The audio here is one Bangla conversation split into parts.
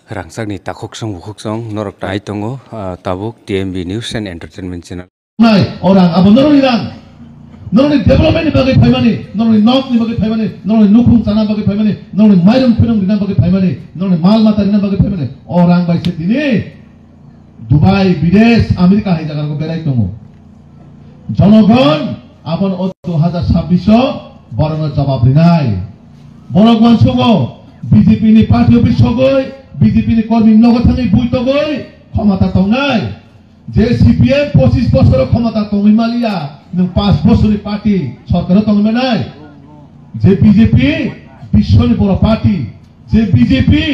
Rangsakni takoksong bukoksong norok tai tongo tabuk TMB News and Entertainment Channel. Nai orang abo noroni development bagai paimani, noroni nok ni bagai paimani, noroni nukung tanah bagai paimani, noroni mayrum pinong dina bagai paimani, noroni mal mata dina bagai paimani. Orang baik setini Dubai, Bides, Amerika hai jaga ko berai tongo. Janogon abon o 2026 borno jawab rinai. Borok wansogo BJP ni party office sogoi, BJP ni kormi nogotangi buitogoi, ক্ষমতা tongai. যে সিপিএম 25 বছর ক্ষমতা তঙ্গি মালিয়া নং 5 বছরের পার্টি সরকার তঙ্গমে নাই যে বিজেপি বিশ্বনি বড় পার্টি যে বিজেপি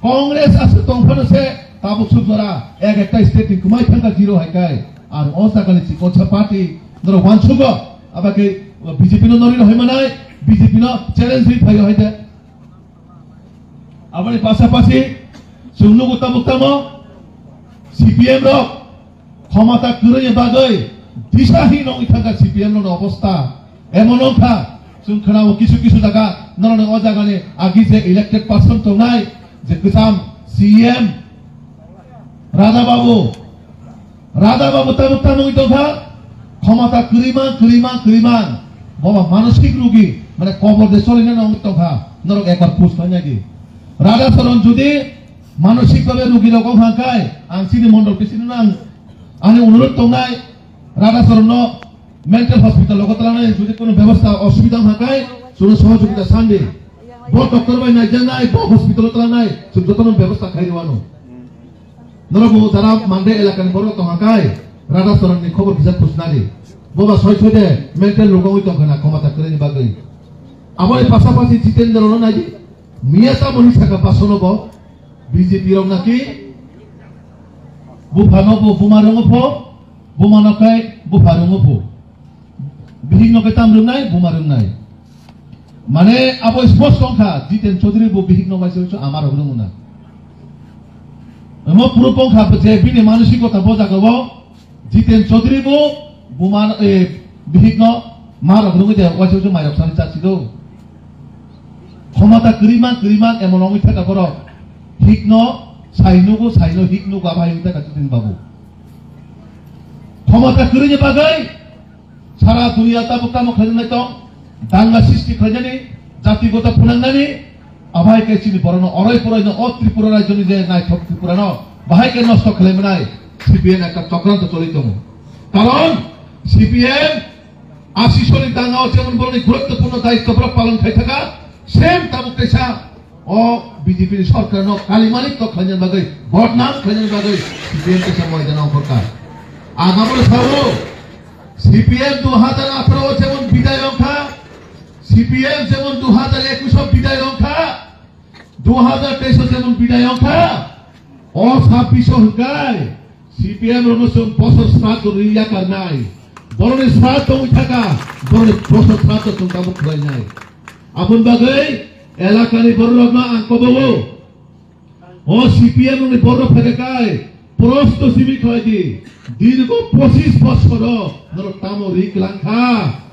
কংগ্রেস আছে তংফানসে তাবুক সুজরা একটা স্টেট কুমাই থাকা জিরো হাইকাই আর অসাকালি চিকোছা পার্টি ধরো ওয়ানসুগ আবাকে বিজেপি নরিন হইমানাই বিজেপি ন চ্যালেঞ্জ হই ফাই হইতে আবারে পাশাপাশি সুন্নুগু তামুকতামো সিপিএম র ক্ষমতা কুড়িয়ে বাগৈ দিশাহীন থাকা সিপিএম অবস্থা এমন খানাও কিছু কিছু জায়গা নরনে ও জায়গানে আগে যে ইলেক্টেড পার্সন তো নাই যে কিসাম সিএম রাধাবাবু তামুক দফা ক্ষমতা কুড়িমান বাবা মানসিক রোগী মানে কবর দিয়ে চলে না দফা নরক একবার পুষ হয় নাকি রাধাচরণ যদি মানসিকভাবে রোগী রকম হাঁকায় আংসিনি মন্ডল পিছিয়ে না আমি অনুরোধ তোমরাই রাধাচরণ মেন্টাল হসপিটাল লগতলানাই যদি কোনো ব্যবস্থা অসুবিধা হাঁকায় শুনো সহযোগিতা সান্ডে বড় ডক্টর বাই নাই জানাই বড় হসপিটাল তলানাই যতন ব্যবস্থা খাই দেওয়ানো নরবু যারা মানদে এলাকার বড় তো হাঁকায় রাধাচরণনি খবর বিজাত খুঁজনানি বাবা ছয় ছয়দে মেন্টাল রোগ হইতো না ক্ষমতা করে নিবাগৈ আমার পাশাপাশি জিতেন্দ্র নাই মিয়াতা মনি থাকা পাশনব বিজেপি রং নাকি বুফানবো বুমারঙ্গফো বুমানকাই বুফারঙ্গফো বিহিংনকে তামরুংনাই বুমারুংনাই মানে আবো স্পষ্ট সংখ্যা জিতেন চৌধুরী বো বিহিংন মাইছে হচ্ছে আমার হরমুনা এমো পুরো সংখ্যা যে বিনে মানসিকতা বোঝাগব জিতেন চৌধুরী বো বুমান বিহিংন মার হরমু দে ওয়াছে হচ্ছে মাইরক সানি চাচিদো ক্ষমতা করিমান এমন অমিত থাকা বড় হিগ্ন সাইনুগো হিকনুগো আবাই উঠে কাছে দিন বাবু ক্ষমতা করে যে বাগাই সারা দুনিয়া তাবুকামো খাজনাই তো দাঙ্গা সৃষ্টি খাজানি জাতিগত ফুনাঙ্গানি আবাইকে চিনি বরণ অরয় পরয় অ ত্রিপুরা রাজ্যনি যে নাই সব ত্রিপুরা ন বাহাইকে নষ্ট খেলেবে নাই সিপিএম একটা চক্রান্ত চলিত কারণ সিপিএম 80 সনের দাঙ্গাও যেমন বরণ গুরুত্বপূর্ণ দায়িত্ব পালন খাই থাকা সেম তাবুক পেশা ও বিজেপি সরকার ন কালিমালিক তো খাজান বাগৈ বদনাম খাজান বাগৈ সিপিএম কে সময় জানা সরকার আগামী সাবো সিপিএম 2018 যেমন বিদায় সংখ্যা সিপিএম যেমন 2021 বিদায় সংখ্যা 2023 যেমন বিদায় সংখ্যা ও 26 সংখ্যায় সিপিএম রমসম বছর শ্রাদ্ধ রিয়া কার নাই বরণের শ্রাদ্ধ থাকা বরণের বছর শ্রাদ্ধ সংখ্যা মুখ হয় নাই আপন বাগৈ এলাকানি বড় রকম আঙ্কবো ও সিপিএম নি বড় ফেকায় প্রস্ত সিমিক হয় দি দীর্ঘ 25 বছর ধর তামো রিক লাঙ্কা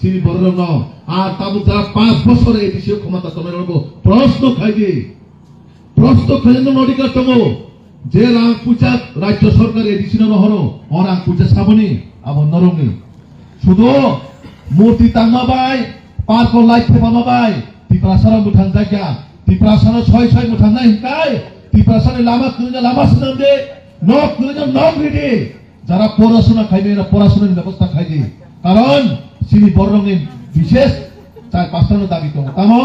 চিনি বড় রকম আর তাবু যারা 5 বছর এই বিষয়ে ক্ষমতা তমে রব প্রশ্ন খাই দি প্রশ্ন খাইন নডিকা তমো যে রাং পূজা রাজ্য সরকার এডিসিন নহর ও রাং পূজা সাবনি আবো নরঙ্গি শুধু মূর্তি তামাবাই পার্ক লাইট থেবামাবাই Tiprasana mutan jaga, tiprasana soy mutan naik kai, tiprasana lama kerja lama senam de, nok kerja nok ready. Jara porasuna kai ni, porasuna ni ব্যবস্থা kai di. Karon sini borong ni বিশেষ cai pasana dabi to. Tamo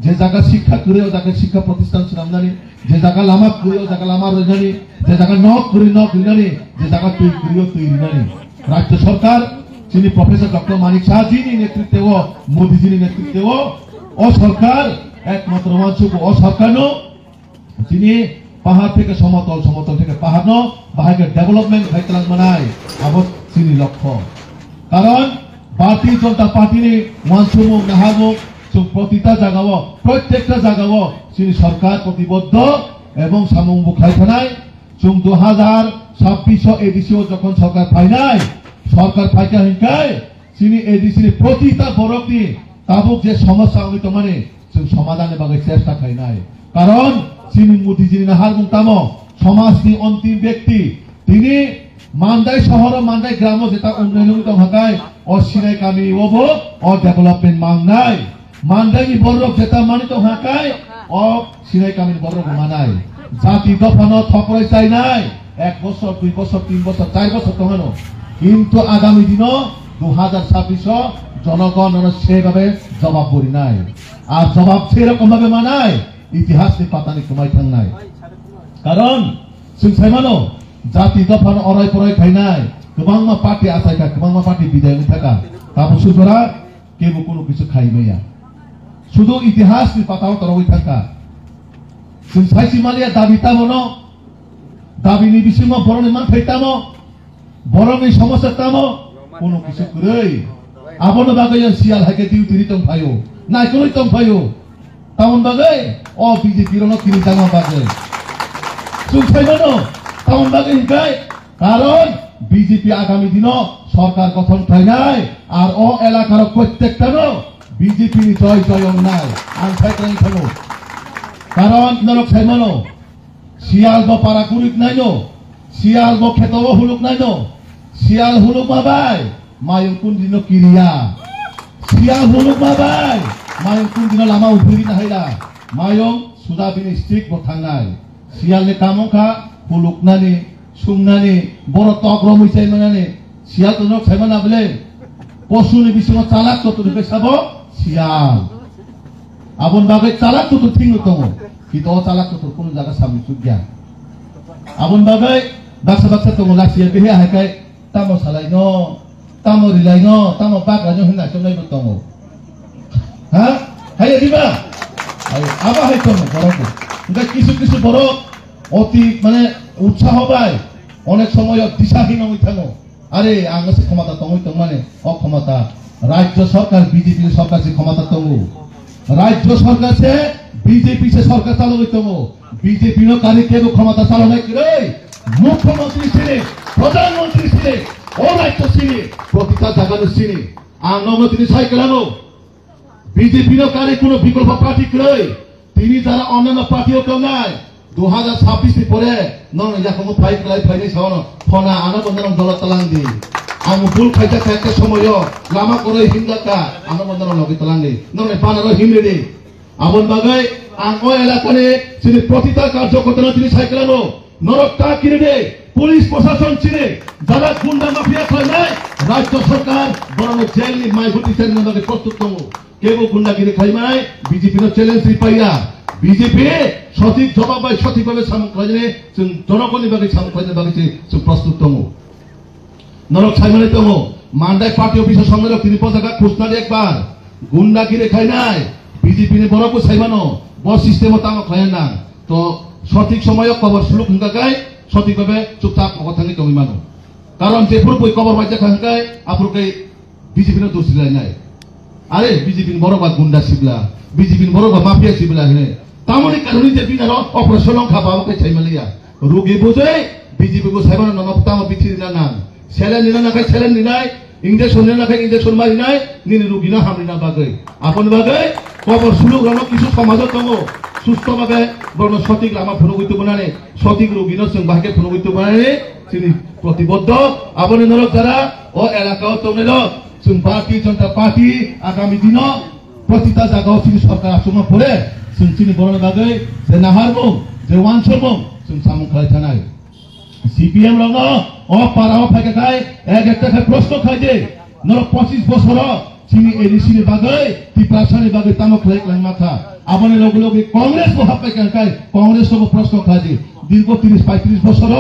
je jaga শিক্ষা করে ও jaga শিক্ষা প্রতিষ্ঠান senam nani, je jaga lama করে ও jaga lama rejani, je jaga nok nani, je jaga তুই nani. রাজ্য সরকার sini প্রফেসর ডক্টর মানিক শাহ জি ni নেতৃত্বে ও মোদি জি ni নেতৃত্বে ও সরকার একমাত্র মঞ্চক ও সরকার যিনি পাহাড় থেকে সমতল থেকে পাহাড় বাহাকে ডেভেলপমেন্ট খাইতলাং মানাই আবত চিনি লক্ষ্য কারণ ভারতীয় জনতা পার্টি নি ওয়ানসুমুক নাহামুক প্রতিটা জায়গাও প্রত্যেকটা জায়গাও চিনি সরকার প্রতিবদ্ধ এবং সামুক খাইথানাই 2026 এডিসিও যখন সরকার পাই নাই সরকার পাইকা হিংকায় চিনি এডিসি প্রতিটা বরক নি তাবুক যে সমস্যা হইতো মানে সমাধানে বাগে চেষ্টা খাই নাই কারণ sini Mudijini nahar tamo সমাজ ni অন্তিম ব্যক্তি তিনি মান্দাই শহর মান্দাই গ্রাম যেটা উন্নয়ন হাকায় অসিনাই কামি ওবো অ ডেভেলপমেন্ট মাংনাই মান্দাই ni বড়ক যেটা মানিত হাকায় অ সিনাই কামি বড়ক মানাই জাতি দফানো থপরাই চাই নাই 1 বছর 2 বছর 3 বছর 4 বছর তখন কিন্তু আগামী দিন 2026 জনগণ সেভাবে জবাব করি নাই আর জবাব সেরকম ভাবে মানায় ইতিহাস ni পাতানি কমাই থাকনাই কারণ जों साइमानो जाति दफान अराय पराय खायनाय गोबां मा पार्टी आसायखा गोबां मा पार्टी बिदायनि थाखा काबु सुजरा केबो कोनो किछु खाइबाया शुधु इतिहासनि पाताव तरवै थाखा जों साइसिमालिया दाबि तामनो दाबिनि बिसिमा बरनि मान थाइतामो बरनि समस्या तामो कोनो किछु कुरै आबनो बागै सियाल हाके डिउटी तम फायो नाय कोइ तम फायो तामन बागै अ बिजेपि रनो किनि जागा बागै সুসাইমানো তামন বাগে হিকাই কারণ বিজেপি আগামী দিন সরকার গঠন খাই নাই আর ও এলাকার প্রত্যেকটা বিজেপি জয় জয় নাই আন সাইক্লাইন থানো কারণ নরক সাইমানো শিয়াল ব পারাকুরিক নাইনো শিয়াল ব খেতব হুলুক নাইনো শিয়াল হুলুক মাবাই মায়ং কোন দিন কিরিয়া শিয়াল হুলুক মাবাই মায়ং কোন দিন লামা উভুরি নাহাইলা মায়ং সুদাবিনি স্ট্রিক ব থাংনাই sialni kamongka huluknani sumnani boro tokro muisai manani sial to nok saimana bele posuni bisingo calak to tuduke sabo sial abon bagai calak to tingu tongo kita calak to kono jaga sami sugya abon bagai baksa baksa tongo lasia behe hakai tamo salaino tamo rilaino tamo bakajo hinna chonai tongo ha haye diba haye aba hay tongo boroko কিছু কিছু বড় অতি মানে উৎসাহ পায় অনেক সময় দিশাহীন হয়ে থাকো আরে আঙ্গসে ক্ষমতা তমই তো মানে অক্ষমতা রাজ্য সরকার বিজেপি সরকার সে ক্ষমতা তমু রাজ্য সরকার সে বিজেপি সে সরকার চালু হইতমু বিজেপি নো কারি কেব ক্ষমতা চালু নাই করে মুখ্যমন্ত্রী ছিলে প্রধানমন্ত্রী ছিলে ও রাজ্য ছিলে প্রতিটা জায়গার ছিলে আঙ্গম তিনি সাইকেলানো বিজেপি নো কারি কোনো বিকল্প পার্টি করে তিনি যারা অন্যান্য পার্টিও কমায় 2026 পরে নন ইয়াকমু ফাইভ লাই ফাইনি সাওন ফনা আনা বন্দরম দলত তালাংদি আমু ফুল খাইতা খাইতা সময় লামা করে হিন্দাকা আনা বন্দরম লগি তালাংদি ননে পানারো হিমরেদি আবন বাগাই আঙ্গো এলাকানে তিনি প্রতিটা কার্যকর্তা তিনি সাইকেলানো নরকটা কিনে পুলিশ প্রশাসন চিনে যারা গুন্ডা মাফিয়া খায় রাজ্য সরকার বরং জেলনি মাইভুটি চেয়ারম্যান লগে প্রস্তুত তমু কেবো গুন্ডা কিনে খাইমাই বিজেপির চ্যালেঞ্জ পাইয়া বিজেপি সঠিক জবাব পাই সঠিকভাবে সামগ্রী জনগণের বাকি সামগ্রী বাকি প্রস্তুত তমু নরক সাইমানি তমু মান্দাই পার্টি অফিসের সম্মেলক তিনি পতাকা খুশনারি একবার গুন্ডা কিনে খাই নাই বিজেপি বড়কু সাইমানো বস সিস্টেম তামক খায় না তো সঠিক সময় খবর সুলুক হুঙ্কাকায় সঠিকভাবে চুপচাপ কথানি কমি মানো কারণ যে পুরোপুরি খবর পাইতে খাঙ্কায় আপুরকে বিজেপির দোষ দিলাই নাই আরে বিজেপি বড় বা গুন্ডা সিবলা বিজেপি বড় বা মাফিয়া সিবলা হে তামনি কারণে যে বিনার অপারেশন খাবাকে চাইমালিয়া রোগী বুঝে বিজেপি কো সাইবান ননপতাম বিচির না সেলেন নিনা না খাই সেলেন নিনাই ইনজেকশন নিনা খাই ইনজেকশন মারি নাই নিনি রোগী না হামলি না বাগে আপন বাগে খবর সুলুক রন কিছু সমাজ দङ সুস্থভাবে বড় সঠিক লামা ফোন হইতে বনানে সঠিক রোগীর সঙ্গ বাকে ফোন হইতে বনানে তিনি প্রতিবদ্ধ আপনি নরক যারা ও এলাকাও তমেল भारतीय जनता पार्टी आगामी दिन प्रतिटा जगह सरकार आसम पड़े चिनी बरन बागे जे नाहारबो जे वानसरबो सामु खाई थानाय सीपीएम रंग पाराव फाके खाय एक खाय प्रश्न खाय दे नर 25 बছর चिनी एडीसी नि बागे टिप्रासानि बागे तामो खाय क्लाइन माथा आबने लगे लगे कांग्रेस को हापे खाय कांग्रेस को प्रश्न खाय दे दीर्घ 30-35 বছর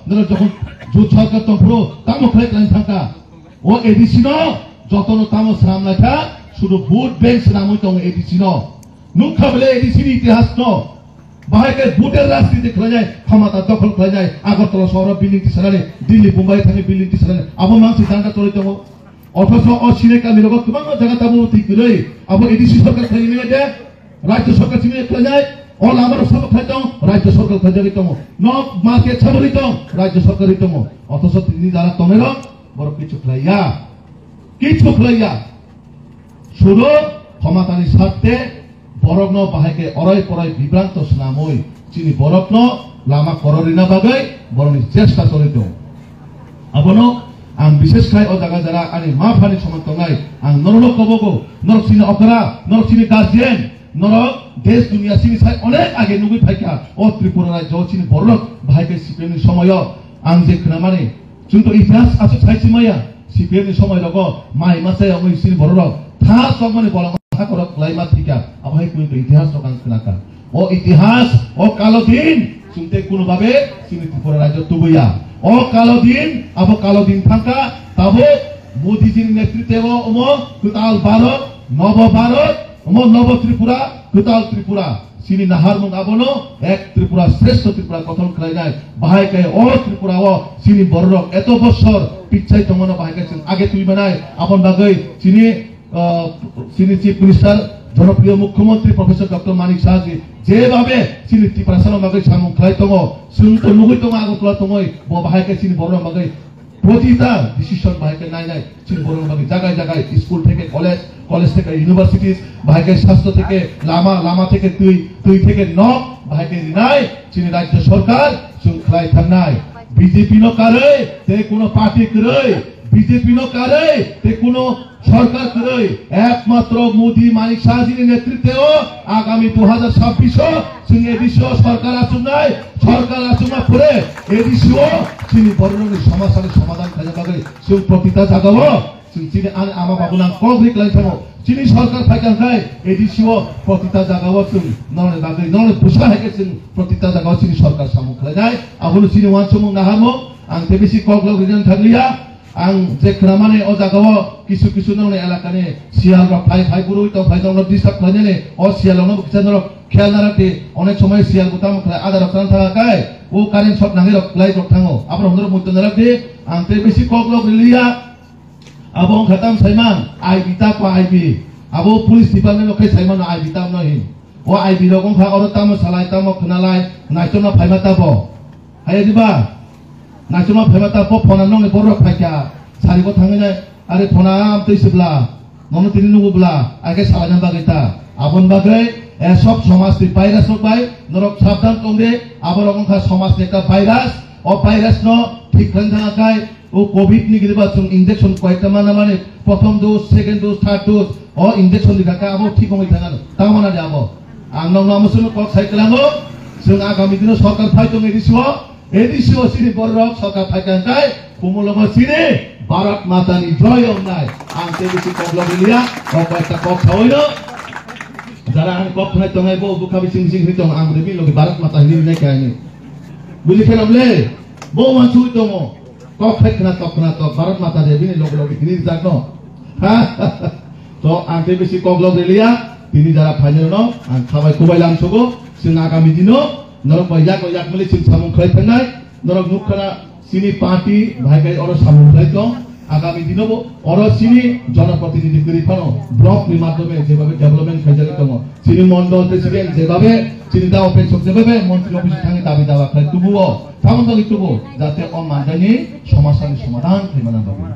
नर যখন জোট সরকার তফরো তামো খাই ক্লাइन থাকা ও এডিসি ন যতন তামো শ্রাম লেখা শুধু ভোট ব্যাংক শ্রাম হইতো এডিসি ন নুখা বলে এডিসি ইতিহাস ন বাহাকে ভোটের রাজনীতি খেলা যায় ক্ষমতা দখল খেলা যায় আগরতলা শহর বিল্ডিং টিসারে দিল্লি মুম্বাই থেকে বিল্ডিং টিসারে আবো মাংস জানটা চলিত অথচ অচিনে কামি লগত তোমার জায়গা তাবো ঠিক করে আবো এডিসি সরকার খেলে নিয়ে যায় রাজ্য সরকার চিনে খেলা যায় অল আমার সব খাইতাম রাজ্য সরকার খেলা যাইতাম ন মার্কেট ছাবলিতাম রাজ্য সরকার দিতাম অথচ তিনি যারা তমের বড় কিছু খেলাইয়া শুধু ক্ষমতানি স্বার্থে বরগ্ন বাহাকে অরয় পরয় বিভ্রান্ত স্নামই sini borokno lama kororina bagai boroni cesta solito abono ang bises kai o jaga jara ani ma phani somantongai ang norok kobogo norok sini okra norok sini guardian norok দেশ দুনিয়া sini sai onek age nugi phaika o Tripura rajyo sini borok bhaike CPM ni somoyo ang je khnamani junto ইতিহাস আছে চাইছি মাইয়া CPM ni somoy logo mai masai amoi sini borok tha somone bolang কথা করক লাইমা থিকা আবাই কিন্তু ইতিহাস রকান খনাকা ও ইতিহাস ও কালো দিন শুনতে কোন ভাবে sini Tripura rajyo tubuya ও কালো দিন আবো কালো দিন থাকা তাবো মোদিজির নেতৃত্বে ওমো কুতাল ভারত নব ভারত ওমো নব Tripura কুতাল Tripura sini nahar mung abono ek Tripura শ্রেষ্ঠ ত্রিপুরা গঠন করাই নাই বাহাই কে ও ত্রিপুরা ও sini borok এত বছর পিছাই তমনো বাহাই কে আগে তুই বানাই আপন বাগৈ sini চিফ মিনিস্টার জনপ্রিয় মুখ্যমন্ত্রী প্রফেসর ডক্টর মানিক সাহাজি যেভাবে sini ত্রিপুরা সানো বাগৈ সামুং খাই তঙ্গ সুন্ত নুগৈ তঙ্গ আগতলা তঙ্গই ব বাহাই কে sini borok বাগৈ প্রতিটা ডিসিশন বাহাইকে নাই নাই sini borok বাগৈ জায়গায় জায়গায় স্কুল থেকে কলেজ থেকে ইউনিভার্সিটি বাহাইকে স্বাস্থ্য থেকে লামা থেকে তুই থেকে নক বাহাইকে নাই sini রাজ্য সরকার সুখলাই থানাই বিজেপি নো কারে তে কোনো পার্টি করে বিজেপি নো কারে তে কোনো সরকার করে একমাত্র মোদি মানিক সাহাজির নেতৃত্বে আগামী 2026 sini এডিসিও সরকার আসুন নাই সরকার আসুন না পরে এডিসিও sini বর্ণনের সমস্যার সমাধান কাজে বাগে সুখ প্রতিটা জাগাবো sini আমা বাবুলাং কংগ্রেট লাইন থামো sini সরকার ফাইকান খাই এডিসিও প্রতিটা জাগাবো সুখ ননে বাগে ননে বুঝা হেকে প্রতিটা জাগাবো sini সরকার সামুখ লাই নাই আবুল sini ওয়ান সমুং নাহামো আং তেবিসি কগলগ reason থাকলিয়া ang je kramane o jagao কিছু ননে এলাকানে শিয়াল রা ফাই গুরুই তো ফাই দন ডিস্টার্ব করে নে ও শিয়াল ন কিছান র খেয়াল না রাখতে অনেক সময় শিয়াল গুতাম খায় আদা রক্তান থাকা কায় ও কারেন্ট শট নাগে লাই রক থাঙ্গো আপন হন্দর মধ্যে না রাখতে আনতে বেশি কগলগ রিলিয়া আবং খাতাম সাইমান আই বিতা কো আইবি আবো police department okay Saiman I বিতাম নহি ও আইবি রকম খা অর তাম সালাই তাম খনালাই নাইতনা ফাইমাতাবো হাই দিবা নাইতনা ফাইমাতাবো ফনা ননে বড় ফাইকা সারিবো থাঙ্গনে আরে ফোনা তৈসিবলা মনো তিনি নুগুবলা আগে সালাজান বাগৈতা আবন বাগৈ সব সমাজ ভাইরাস পাই নরক সাবধান কমবে আবার অংখা সমাজ একটা ভাইরাস ও ভাইরাস ন ঠিক থাকায় ও কোভিড নি গিবা চুং ইনজেকশন কয়েকটা মানে প্রথম dose second dose third dose ও ইনজেকশন দিকা আবো ঠিক হই থাকানো তাও মানা যাবো আং নং আমসুন কক সাইকেলাঙ্গো जों आगामी दिनाव सरकार फाइतों एडिसिओ sini borok सरकार फाइकांखाय कुमुलंग sini भारत मातानि जय होननाय आं तेबिसि कगलगिलिया कयटा कक सावैनो যারা আমি কক নাই তঙ্গাই বউ বুকাবি সিং সিং হিতং আং দেবি লগি भारत माता হিনি নাই কাইনি বুঝি খেলামলে বউ মানসু হিতং কক খাইখনা তকনা তো भारत माता দেবি লগি লগি হিনি জাগনো তো আং তেবিসি কগলগিলিয়া তিনি যারা ফাইনাল ন আং খাবাই কুবাইলাম সগো जों आगामी दिनाव नरक बायजाक मिले जों सामुं खालायफैनाय नरक नुखाना sini पार्टी भाइगाय अर सामुं खालाय दं आगामी दिनाव अर sini जनप्रतिनिधि गरिफानो ब्लक नि माध्यमे जेभाबे डेभलपमेन्ट खालायजाक दं sini मण्डल प्रेसिडेन्ट जेभाबे sini दा अफिस जेभाबे मन्त्रि अफिस थाङै दाबि दावा खालाय तुबुओ थामन दागि तुबु जाते अ मानदानि समस्यानि समाधान खालामना दं।